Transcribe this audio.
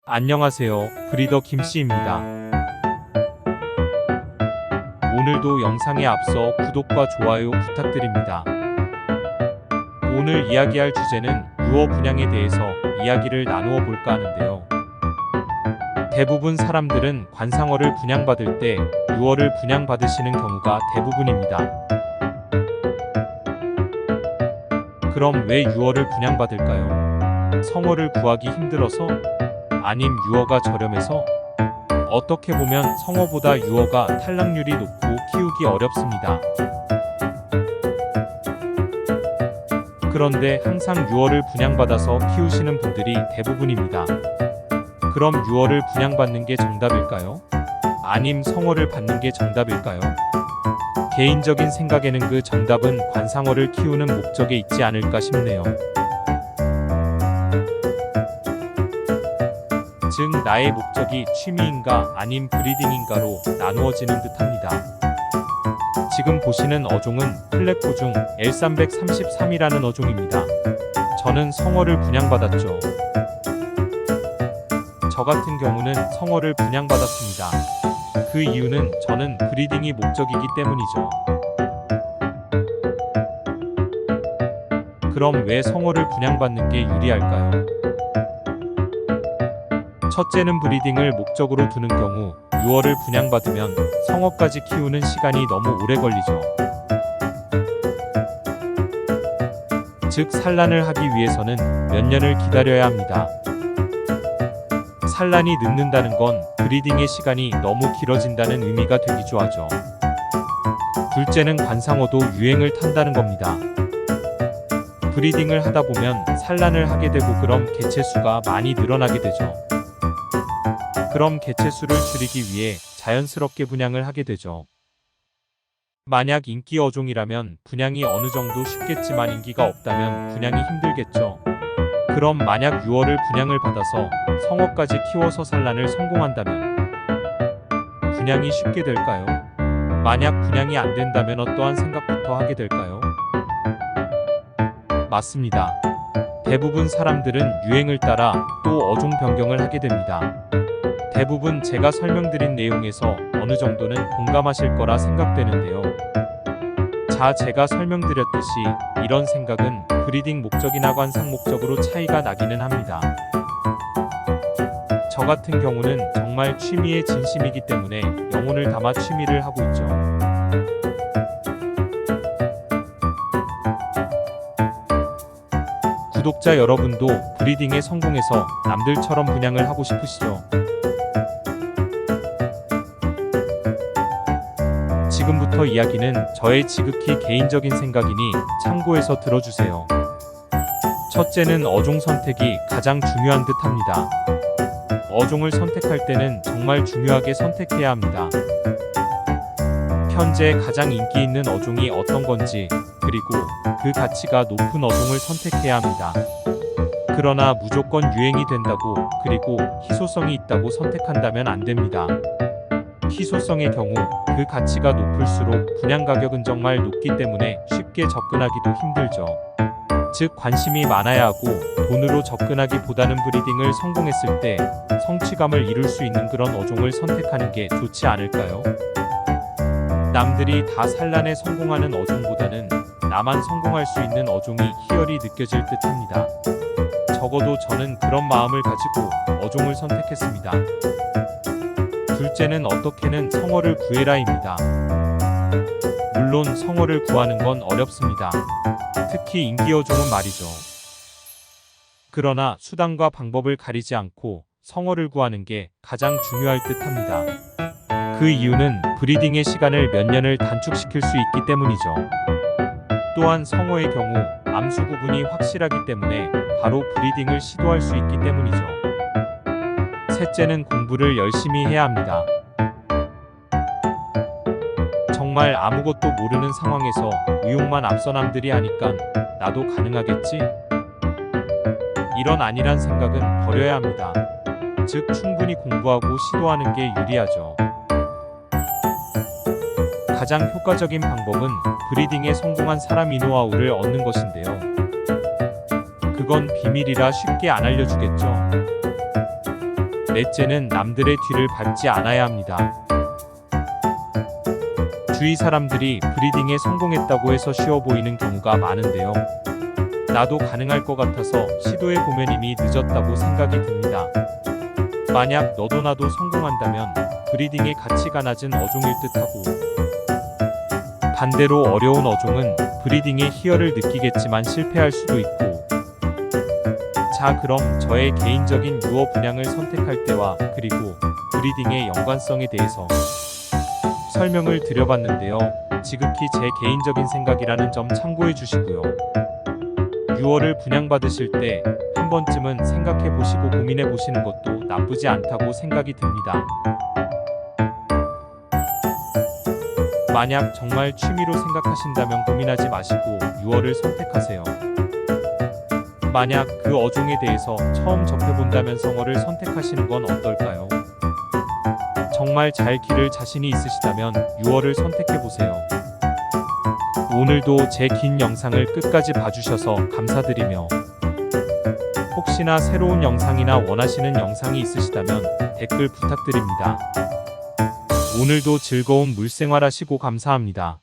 안녕하세요. 브리더 김씨입니다. 오늘도 영상에 앞서 구독과 좋아요 부탁드립니다. 오늘 이야기할 주제는 유어 분양에 대해서 이야기를 나누어 볼까 하는데요. 대부분 사람들은 관상어를 분양받을 때 유어를 분양받으시는 경우가 대부분입니다. 그럼 왜 유어를 분양받을까요? 성어를 구하기 힘들어서? 아님 유어가 저렴해서? 어떻게 보면 성어보다 유어가 탈락률이 높고 키우기 어렵습니다. 그런데 항상 유어를 분양받아서 키우시는 분들이 대부분입니다. 그럼 유어를 분양받는 게 정답일까요? 아님 성어를 받는 게 정답일까요? 개인적인 생각에는 그 정답은 관상어를 키우는 목적에 있지 않을까 싶네요. 즉 나의 목적이 취미인가 아님 브리딩인가로 나누어지는 듯합니다. 지금 보시는 어종은 플랫코중 L333이라는 어종입니다. 저는 성어를 분양받았죠. 저 같은 경우는 성어를 분양받았습니다. 그 이유는 저는 브리딩이 목적이기 때문이죠. 그럼 왜 성어를 분양받는 게 유리할까요? 첫째는 브리딩을 목적으로 두는 경우 유어를 분양받으면 성어까지 키우는 시간이 너무 오래 걸리죠. 즉 산란을 하기 위해서는 몇 년을 기다려야 합니다. 산란이 늦는다는 건 브리딩의 시간이 너무 길어진다는 의미가 되기도 하죠. 둘째는 관상어도 유행을 탄다는 겁니다. 브리딩을 하다 보면 산란을 하게 되고 그럼 개체수가 많이 늘어나게 되죠. 그럼 개체수를 줄이기 위해 자연스럽게 분양을 하게 되죠. 만약 인기 어종이라면 분양이 어느 정도 쉽겠지만 인기가 없다면 분양이 힘들겠죠. 그럼 만약 유어를 분양을 받아서 성어까지 키워서 산란을 성공한다면 분양이 쉽게 될까요? 만약 분양이 안 된다면 어떠한 생각부터 하게 될까요? 맞습니다. 대부분 사람들은 유행을 따라 또 어종 변경을 하게 됩니다. 대부분 제가 설명드린 내용에서 어느 정도는 공감하실 거라 생각되는데요. 자, 제가 설명드렸듯이 이런 생각은 브리딩 목적이나 관상 목적으로 차이가 나기는 합니다. 저 같은 경우는 정말 취미에 진심이기 때문에 영혼을 담아 취미를 하고 있죠. 구독자 여러분도 브리딩에 성공해서 남들처럼 분양을 하고 싶으시죠? 지금부터 이야기는 저의 지극히 개인적인 생각이니 참고해서 들어주세요. 첫째는 어종 선택이 가장 중요한 듯합니다. 어종을 선택할 때는 정말 중요하게 선택해야 합니다. 현재 가장 인기 있는 어종이 어떤 건지, 그리고 그 가치가 높은 어종을 선택해야 합니다. 그러나 무조건 유행이 된다고, 그리고 희소성이 있다고 선택한다면 안 됩니다. 희소성의 경우 그 가치가 높을수록 분양 가격은 정말 높기 때문에 쉽게 접근하기도 힘들죠. 즉 관심이 많아야 하고 돈으로 접근하기보다는 브리딩을 성공했을 때 성취감을 이룰 수 있는 그런 어종을 선택하는 게 좋지 않을까요? 남들이 다 산란에 성공하는 어종보다는 나만 성공할 수 있는 어종이 희열이 느껴질 듯합니다. 적어도 저는 그런 마음을 가지고 어종을 선택했습니다. 둘째는 어떻게는 성어를 구해라입니다. 물론 성어를 구하는 건 어렵습니다. 특히 인기 어종은 말이죠. 그러나 수단과 방법을 가리지 않고 성어를 구하는 게 가장 중요할 듯합니다. 그 이유는 브리딩의 시간을 몇 년을 단축시킬 수 있기 때문이죠. 또한 성어의 경우 암수 구분이 확실하기 때문에 바로 브리딩을 시도할 수 있기 때문이죠. 셋째는 공부를 열심히 해야 합니다. 정말 아무것도 모르는 상황에서 의욕만 앞서 남들이 하니까 나도 가능하겠지? 이런 아니란 생각은 버려야 합니다. 즉 충분히 공부하고 시도하는 게 유리하죠. 가장 효과적인 방법은 브리딩에 성공한 사람이 노하우를 얻는 것인데요. 그건 비밀이라 쉽게 안 알려주겠죠. 넷째는 남들의 뒤를 밟지 않아야 합니다. 주위 사람들이 브리딩에 성공했다고 해서 쉬워 보이는 경우가 많은데요. 나도 가능할 것 같아서 시도해보면 이미 늦었다고 생각이 듭니다. 만약 너도 나도 성공한다면 브리딩의 가치가 낮은 어종일 듯하고, 반대로 어려운 어종은 브리딩의 희열을 느끼겠지만 실패할 수도 있고. 자, 그럼 저의 개인적인 유어 분양을 선택할 때와 그리고 브리딩의 연관성에 대해서 설명을 드려봤는데요. 지극히 제 개인적인 생각이라는 점 참고해 주시고요. 유어를 분양받으실 때 한 번쯤은 생각해 보시고 고민해 보시는 것도 나쁘지 않다고 생각이 듭니다. 만약 정말 취미로 생각하신다면 고민하지 마시고 유어를 선택하세요. 만약 그 어종에 대해서 처음 접해본다면 성어를 선택하시는 건 어떨까요? 정말 잘 기를 자신이 있으시다면 유어를 선택해보세요. 오늘도 제 긴 영상을 끝까지 봐주셔서 감사드리며, 혹시나 새로운 영상이나 원하시는 영상이 있으시다면 댓글 부탁드립니다. 오늘도 즐거운 물생활 하시고 감사합니다.